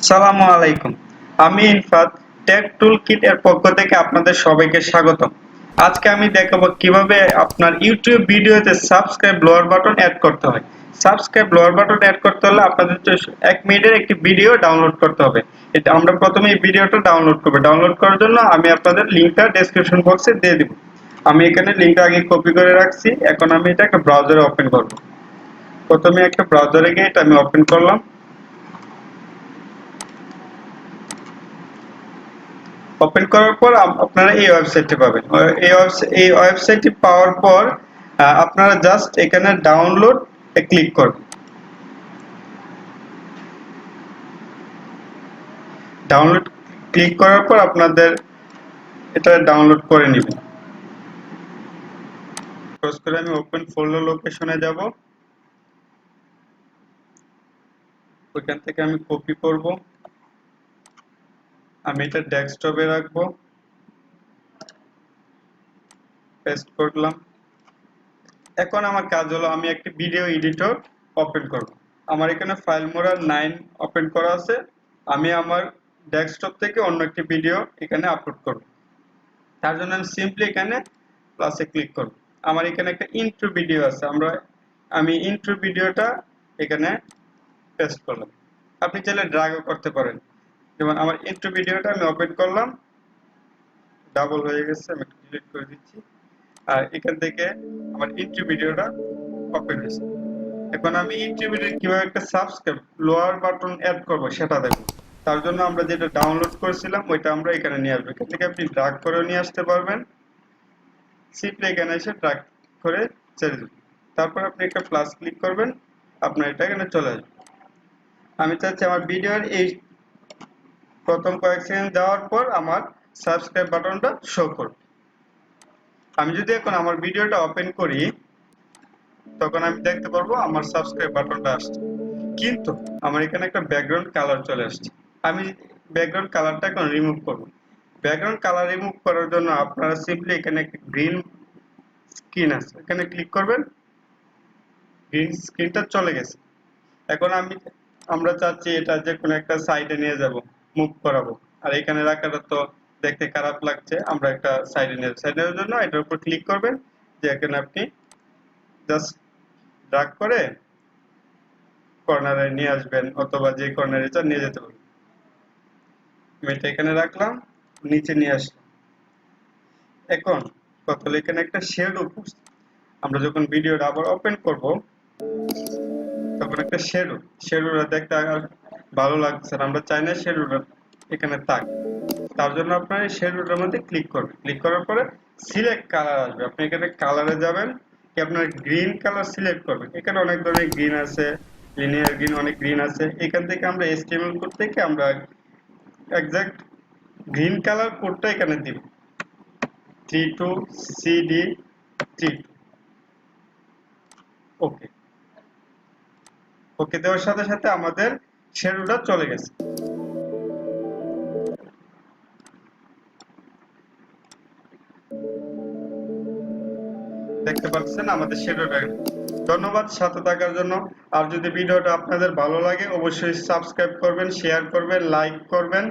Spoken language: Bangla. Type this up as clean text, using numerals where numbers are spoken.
সালামু আলাইকুম। আমি ইনফাত টেক টুলকিট এর পক্ষ থেকে আপনাদের সবাইকে স্বাগতম। আজকে আমি দেখাবো কিভাবে আপনার ইউটিউব ভিডিওতে সাবস্ক্রাইব লোয়ার বাটন অ্যাড করতে হয়। সাবস্ক্রাইব লোয়ার বাটন অ্যাড করতে হলে আপনাদের 1 মিনিটের একটি ভিডিও ডাউনলোড করতে হবে। এটা আমরা প্রথমে এই ভিডিওটা ডাউনলোড করব। ডাউনলোড করার জন্য আমি আপনাদের লিংকটা ডেসক্রিপশন বক্সে দিয়ে দিব। আমি এখানে লিংকটা আগে কপি করে রাখছি। এখন আমি এটা একটা ব্রাউজারে ওপেন করব। প্রথমে একটা ব্রাউজারে গিয়ে এটা আমি ওপেন করলাম। ওপেন করার পর আপনারা এই ওয়েবসাইটটি পাবেন। এই ওয়েবসাইটটি পাওয়ার পর আপনারা জাস্ট এখানে ডাউনলোড এ ক্লিক করবেন। ডাউনলোড ক্লিক করার পর আপনাদের এটা ডাউনলোড করে নেবেন। ক্রস করে আমি ওপেন ফোল্ডার লোকেশনে যাব। ওইখান থেকে আমি কপি করব। আমি এটা ডেস্কটপে রাখবো। পেস্ট করলাম। এখন আমার কাজ হলো আমি একটি ভিডিও এডিটর ওপেন করব। আমার এখানে ফাইল মোরা 9 ওপেন করা আছে। আমি আমার ডেস্কটপ থেকে অন্য একটি ভিডিও এখানে আপলোড করব। তার জন্য আমি সিম্পলি এখানে প্লাসে ক্লিক করব। আমার এখানে একটা ইন্ট্রো ভিডিও আছে। আমি ইন্ট্রো ভিডিওটা এখানে পেস্ট করলাম। আপনি চাইলে ড্র্যাগও করতে পারেন। যেমন আমার ইন্ট্রো ভিডিওটা আমি ওপেন করলাম, ডাবল হয়ে গেছে, আমি ডিলিট করে দিচ্ছি। আর এখান থেকে আমার ইন্ট্রো ভিডিওটা ওপেন হয়েছে। এখন আমি ইউটিউব ভিডিও কিভাবে একটা সাবস্ক্রাইব লোয়ার বাটন অ্যাড করব সেটা দেখব। তার জন্য আমরা যেটা ডাউনলোড করেছিলাম ওইটা আমরা এখানে নিয়ে আসবো। এখান থেকে আপনি ড্র্যাগ করে নিয়ে আসতে পারবেন। সিম্পলি এখানে এসে ড্র্যাগ করে ছেড়ে দেবেন। তারপর আপনি একটা প্লাস ক্লিক করবেন, আপনার এটা এখানে চলে আসবে। আমি চাচ্ছি আমার ভিডিওর এই প্রথম কয়েক সেকেন্ড দেওয়ার পর আমার সাবস্ক্রাইব বাটনটা শো করবে। আমি যদি এখন আমার ভিডিওটা ওপেন করি তখন আমি দেখতে পারবো আমার সাবস্ক্রাইব বাটনটা আসছে। কিন্তু আমার এখানে একটা ব্যাকগ্রাউন্ড কালার চলে আসছে। আমি ব্যাকগ্রাউন্ড কালারটা এখন রিমুভ করব। ব্যাকগ্রাউন্ড কালার রিমুভ করার জন্য আপনারা সিম্পলি এখানে একটা গ্রিন স্ক্রিন আছে, এখানে ক্লিক করবেন। গ্রিন স্ক্রিনটা চলে গেছে। এখন আমরা চাচ্ছি এটা যে কোনো একটা সাইডে নিয়ে যাব, মুভ করাবো। আর এখানে রাখাটা তো দেখতে খারাপ লাগছে, আমরা একটা সাইডে নিয়ে সাইডের জন্য এটার উপর ক্লিক করবেন। যে এখানে আপনি জাস্ট ড্র্যাগ করে কর্নারে নিয়ে আসবেন অথবা যে কর্নারে চান নিয়ে যেতে পারবেন। আমি এটা এখানে রাখলাম, নিচে নিয়ে আসলাম। এখন কথা হলো এখানে একটা শ্যাডো পড়ছে। আমরা যখন ভিডিওটা আবার ওপেন করব তখন একটা শ্যাডোটা দেখতে আর ভালো লাগছে না, আমরা চাই না শ্যাডোটা এখানে থাক। তার জন্য আপনার এই শ্যাডোটার মধ্যে ক্লিক করবেন। ক্লিক করার পরে সিলেক্ট কালার আসবে। আপনি এখানে কালারে যাবেন, কি আপনার গ্রিন কালার সিলেক্ট করবেন। এখানে অনেক ধরনের গ্রিন আছে, লিনিয়ার গ্রিন, অনেক গ্রিন আছে। এখান থেকে আমরা এচটিএমএল কোড থেকে আমরা এক্সাক্ট গ্রিন কালার কোডটা এখানে দিব, 32CD32। ওকে, ওকে দেওয়ার সাথে সাথে আমাদের শ্যাডোটা চলে গেছে। দেখতে পাচ্ছেন আমাদের শ্যাডোটা। ধন্যবাদ সাথে থাকার জন্য। আর যদি ভিডিওটা আপনাদের ভালো লাগে অবশ্যই সাবস্ক্রাইব করবেন, শেয়ার করবেন, লাইক করবেন।